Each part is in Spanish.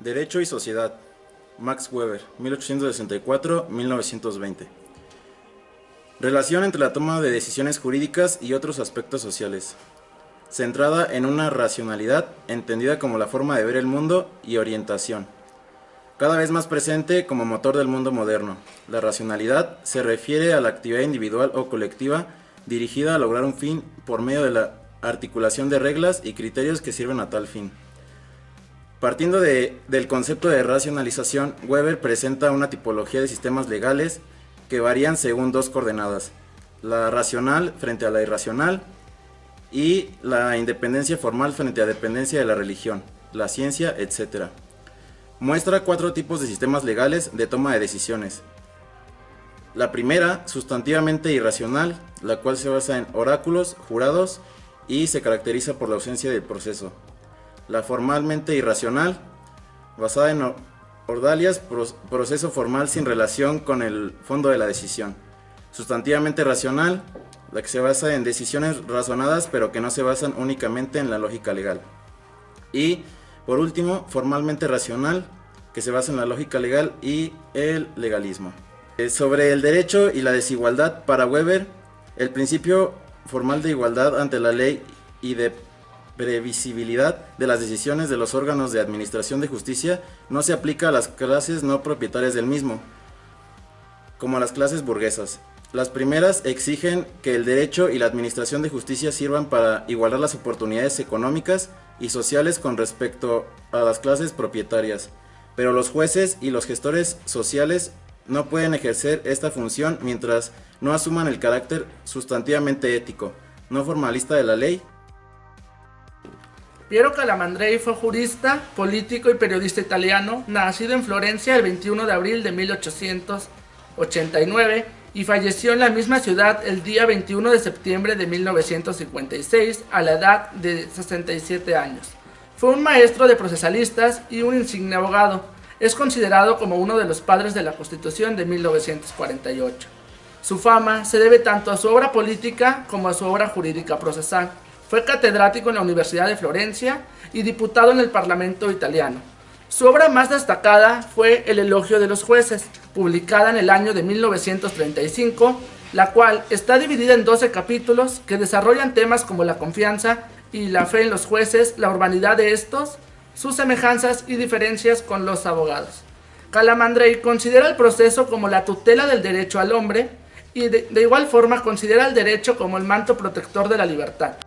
Derecho y sociedad. Max Weber, 1864-1920. Relación entre la toma de decisiones jurídicas y otros aspectos sociales. Centrada en una racionalidad entendida como la forma de ver el mundo y orientación. Cada vez más presente como motor del mundo moderno. La racionalidad se refiere a la actividad individual o colectiva dirigida a lograr un fin por medio de la articulación de reglas y criterios que sirven a tal fin. Partiendo del concepto de racionalización, Weber presenta una tipología de sistemas legales que varían según dos coordenadas: la racional frente a la irracional y la independencia formal frente a dependencia de la religión, la ciencia, etc. Muestra cuatro tipos de sistemas legales de toma de decisiones. La primera, sustantivamente irracional, la cual se basa en oráculos, jurados y se caracteriza por la ausencia del proceso. La formalmente irracional, basada en ordalias, proceso formal sin relación con el fondo de la decisión. Sustantivamente racional, la que se basa en decisiones razonadas pero que no se basan únicamente en la lógica legal. Y por último, formalmente racional, que se basa en la lógica legal y el legalismo. Sobre el derecho y la desigualdad, para Weber, el principio formal de igualdad ante la ley y de previsibilidad de las decisiones de los órganos de administración de justicia no se aplica a las clases no propietarias del mismo, como a las clases burguesas. Las primeras exigen que el derecho y la administración de justicia sirvan para igualar las oportunidades económicas y sociales con respecto a las clases propietarias, pero los jueces y los gestores sociales no pueden ejercer esta función mientras no asuman el carácter sustantivamente ético, no formalista de la ley. Piero Calamandrei fue jurista, político y periodista italiano, nacido en Florencia el 21 de abril de 1889 y falleció en la misma ciudad el día 21 de septiembre de 1956 a la edad de 67 años. Fue un maestro de procesalistas y un insigne abogado. Es considerado como uno de los padres de la Constitución de 1948. Su fama se debe tanto a su obra política como a su obra jurídica procesal. Fue catedrático en la Universidad de Florencia y diputado en el Parlamento italiano. Su obra más destacada fue El elogio de los jueces, publicada en el año de 1935, la cual está dividida en 12 capítulos que desarrollan temas como la confianza y la fe en los jueces, la urbanidad de estos, sus semejanzas y diferencias con los abogados. Calamandrei considera el proceso como la tutela del derecho al hombre y de igual forma considera el derecho como el manto protector de la libertad.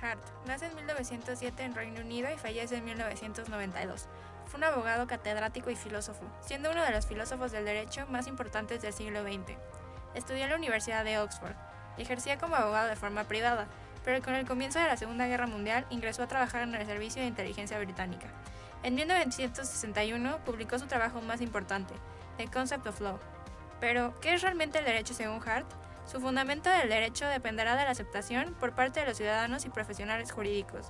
Hart nace en 1907 en Reino Unido y fallece en 1992. Fue un abogado, catedrático y filósofo, siendo uno de los filósofos del derecho más importantes del siglo XX. Estudió en la Universidad de Oxford y ejercía como abogado de forma privada, pero con el comienzo de la Segunda Guerra Mundial ingresó a trabajar en el Servicio de Inteligencia Británica. En 1961 publicó su trabajo más importante, The Concept of Law. Pero, ¿qué es realmente el derecho según Hart? Su fundamento del derecho dependerá de la aceptación por parte de los ciudadanos y profesionales jurídicos.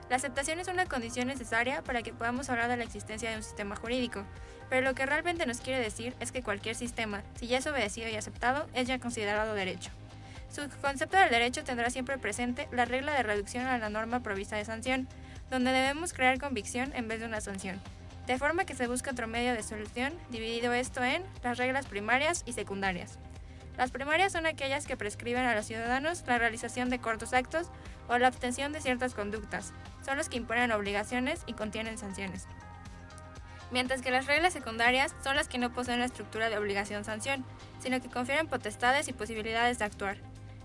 La aceptación es una condición necesaria para que podamos hablar de la existencia de un sistema jurídico, pero lo que realmente nos quiere decir es que cualquier sistema, si ya es obedecido y aceptado, es ya considerado derecho. Su concepto del derecho tendrá siempre presente la regla de reducción a la norma provista de sanción, donde debemos crear convicción en vez de una sanción, de forma que se busca otro medio de solución, dividido esto en las reglas primarias y secundarias. Las primarias son aquellas que prescriben a los ciudadanos la realización de cortos actos o la abstención de ciertas conductas, son los que imponen obligaciones y contienen sanciones. Mientras que las reglas secundarias son las que no poseen la estructura de obligación-sanción, sino que confieren potestades y posibilidades de actuar.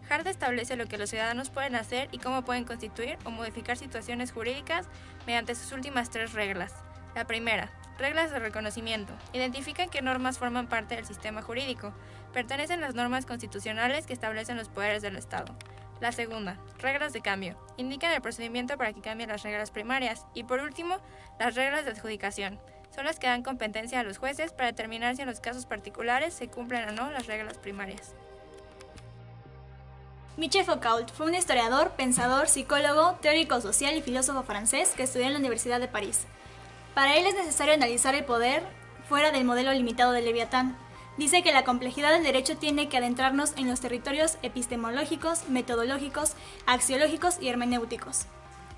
Hart establece lo que los ciudadanos pueden hacer y cómo pueden constituir o modificar situaciones jurídicas mediante sus últimas tres reglas. La primera, reglas de reconocimiento. Identifican qué normas forman parte del sistema jurídico. Pertenecen las normas constitucionales que establecen los poderes del Estado. La segunda, reglas de cambio. Indican el procedimiento para que cambien las reglas primarias. Y por último, las reglas de adjudicación. Son las que dan competencia a los jueces para determinar si en los casos particulares se cumplen o no las reglas primarias. Michel Foucault fue un historiador, pensador, psicólogo, teórico social y filósofo francés que estudió en la Universidad de París. Para él es necesario analizar el poder fuera del modelo limitado de Leviatán. Dice que la complejidad del derecho tiene que adentrarnos en los territorios epistemológicos, metodológicos, axiológicos y hermenéuticos.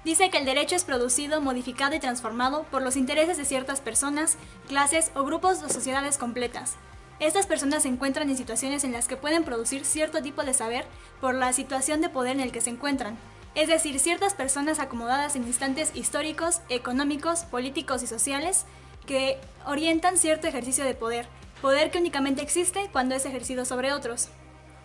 Dice que el derecho es producido, modificado y transformado por los intereses de ciertas personas, clases o grupos o sociedades completas. Estas personas se encuentran en situaciones en las que pueden producir cierto tipo de saber por la situación de poder en el que se encuentran, es decir, ciertas personas acomodadas en instantes históricos, económicos, políticos y sociales que orientan cierto ejercicio de poder, poder que únicamente existe cuando es ejercido sobre otros.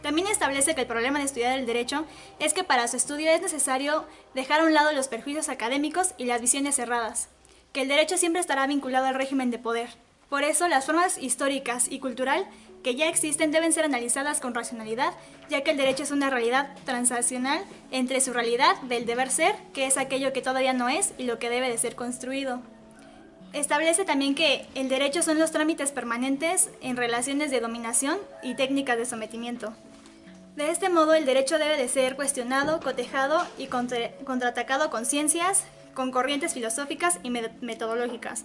También establece que el problema de estudiar el derecho es que para su estudio es necesario dejar a un lado los prejuicios académicos y las visiones cerradas, que el derecho siempre estará vinculado al régimen de poder. Por eso, las formas históricas y cultural que ya existen deben ser analizadas con racionalidad, ya que el derecho es una realidad transaccional entre su realidad del deber ser, que es aquello que todavía no es, y lo que debe de ser construido. Establece también que el derecho son los trámites permanentes en relaciones de dominación y técnicas de sometimiento. De este modo, el derecho debe de ser cuestionado, cotejado y contraatacado con ciencias, con corrientes filosóficas y metodológicas,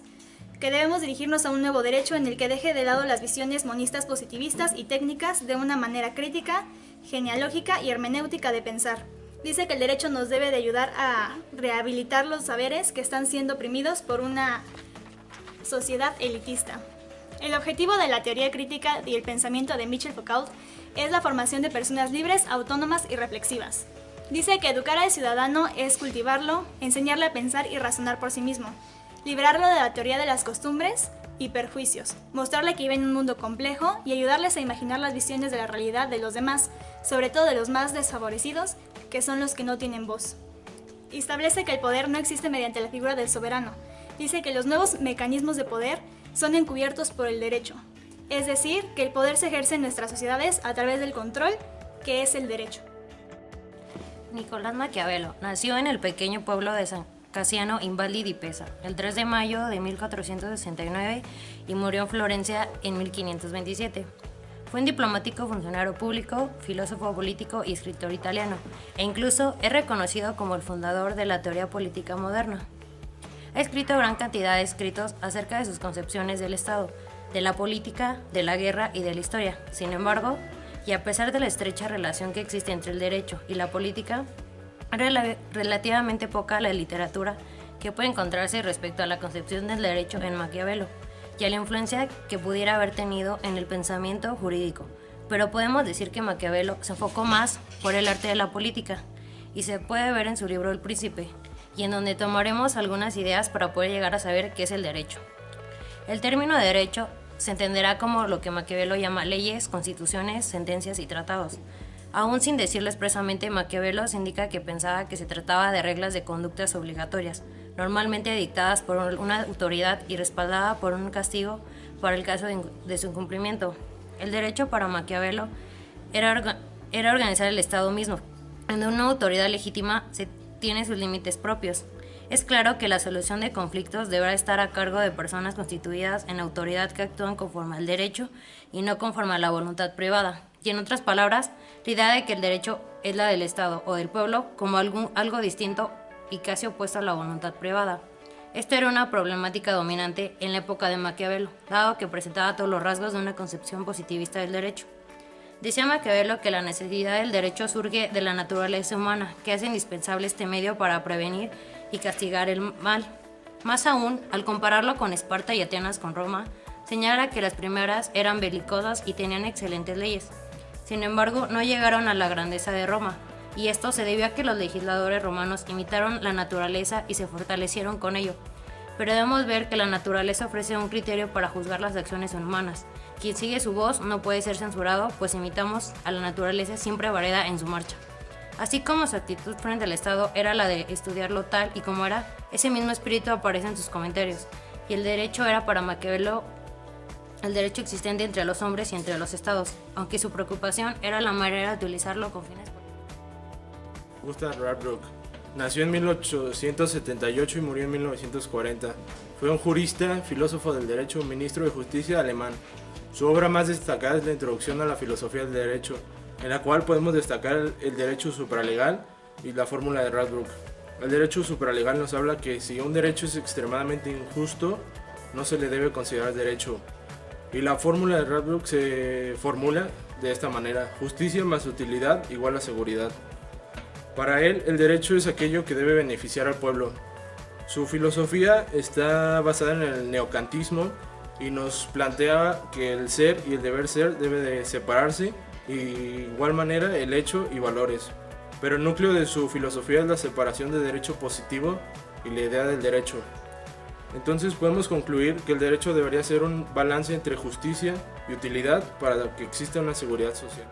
que debemos dirigirnos a un nuevo derecho en el que deje de lado las visiones monistas positivistas y técnicas de una manera crítica, genealógica y hermenéutica de pensar. Dice que el derecho nos debe de ayudar a rehabilitar los saberes que están siendo oprimidos por una sociedad elitista. El objetivo de la teoría crítica y el pensamiento de Michel Foucault es la formación de personas libres, autónomas y reflexivas. Dice que educar al ciudadano es cultivarlo, enseñarle a pensar y razonar por sí mismo, liberarlo de la teoría de las costumbres y perjuicios, mostrarle que vive en un mundo complejo y ayudarles a imaginar las visiones de la realidad de los demás, sobre todo de los más desfavorecidos, que son los que no tienen voz. Establece que el poder no existe mediante la figura del soberano. Dice que los nuevos mecanismos de poder son encubiertos por el derecho, es decir, que el poder se ejerce en nuestras sociedades a través del control, que es el derecho. Nicolás Maquiavelo nació en el pequeño pueblo de San Casiano in Val di Pesa el 3 de mayo de 1469 y murió en Florencia en 1527. Fue un diplomático, funcionario público, filósofo político y escritor italiano, e incluso es reconocido como el fundador de la teoría política moderna. Ha escrito gran cantidad de escritos acerca de sus concepciones del Estado, de la política, de la guerra y de la historia. Sin embargo, y a pesar de la estrecha relación que existe entre el derecho y la política, es relativamente poca la literatura que puede encontrarse respecto a la concepción del derecho en Maquiavelo y a la influencia que pudiera haber tenido en el pensamiento jurídico. Pero podemos decir que Maquiavelo se enfocó más por el arte de la política, y se puede ver en su libro El Príncipe, y en donde tomaremos algunas ideas para poder llegar a saber qué es el derecho. El término derecho se entenderá como lo que Maquiavelo llama leyes, constituciones, sentencias y tratados. Aún sin decirlo expresamente, Maquiavelo se indica que pensaba que se trataba de reglas de conductas obligatorias, normalmente dictadas por una autoridad y respaldada por un castigo para el caso de su incumplimiento. El derecho para Maquiavelo era organizar el Estado mismo, donde una autoridad legítima tiene sus límites propios. Es claro que la solución de conflictos deberá estar a cargo de personas constituidas en autoridad que actúan conforme al derecho y no conforme a la voluntad privada. Y en otras palabras, la idea de que el derecho es la del Estado o del pueblo como algo distinto y casi opuesto a la voluntad privada. Esto era una problemática dominante en la época de Maquiavelo, dado que presentaba todos los rasgos de una concepción positivista del derecho. Decía Maquiavelo que la necesidad del derecho surge de la naturaleza humana, que hace indispensable este medio para prevenir y castigar el mal. Más aún, al compararlo con Esparta y Atenas con Roma, señala que las primeras eran belicosas y tenían excelentes leyes. Sin embargo, no llegaron a la grandeza de Roma, y esto se debió a que los legisladores romanos imitaron la naturaleza y se fortalecieron con ello. Pero debemos ver que la naturaleza ofrece un criterio para juzgar las acciones humanas. Quien sigue su voz no puede ser censurado, pues imitamos a la naturaleza siempre variada en su marcha. Así como su actitud frente al Estado era la de estudiarlo tal y como era, ese mismo espíritu aparece en sus comentarios, y el derecho era para Maquiavelo el derecho existente entre los hombres y entre los estados, aunque su preocupación era la manera de utilizarlo con fines políticos. Gustav Radbruch nació en 1878 y murió en 1940. Fue un jurista, filósofo del derecho, ministro de justicia alemán. Su obra más destacada es la Introducción a la filosofía del derecho, en la cual podemos destacar el derecho supralegal y la fórmula de Radbruch. El derecho supralegal nos habla que si un derecho es extremadamente injusto, no se le debe considerar derecho. Y la fórmula de Radbruch se formula de esta manera: justicia más utilidad igual a seguridad. Para él, el derecho es aquello que debe beneficiar al pueblo. Su filosofía está basada en el neocantismo y nos plantea que el ser y el deber ser debe de separarse, y de igual manera el hecho y valores. Pero el núcleo de su filosofía es la separación de derecho positivo y la idea del derecho. Entonces podemos concluir que el derecho debería ser un balance entre justicia y utilidad para que exista una seguridad social.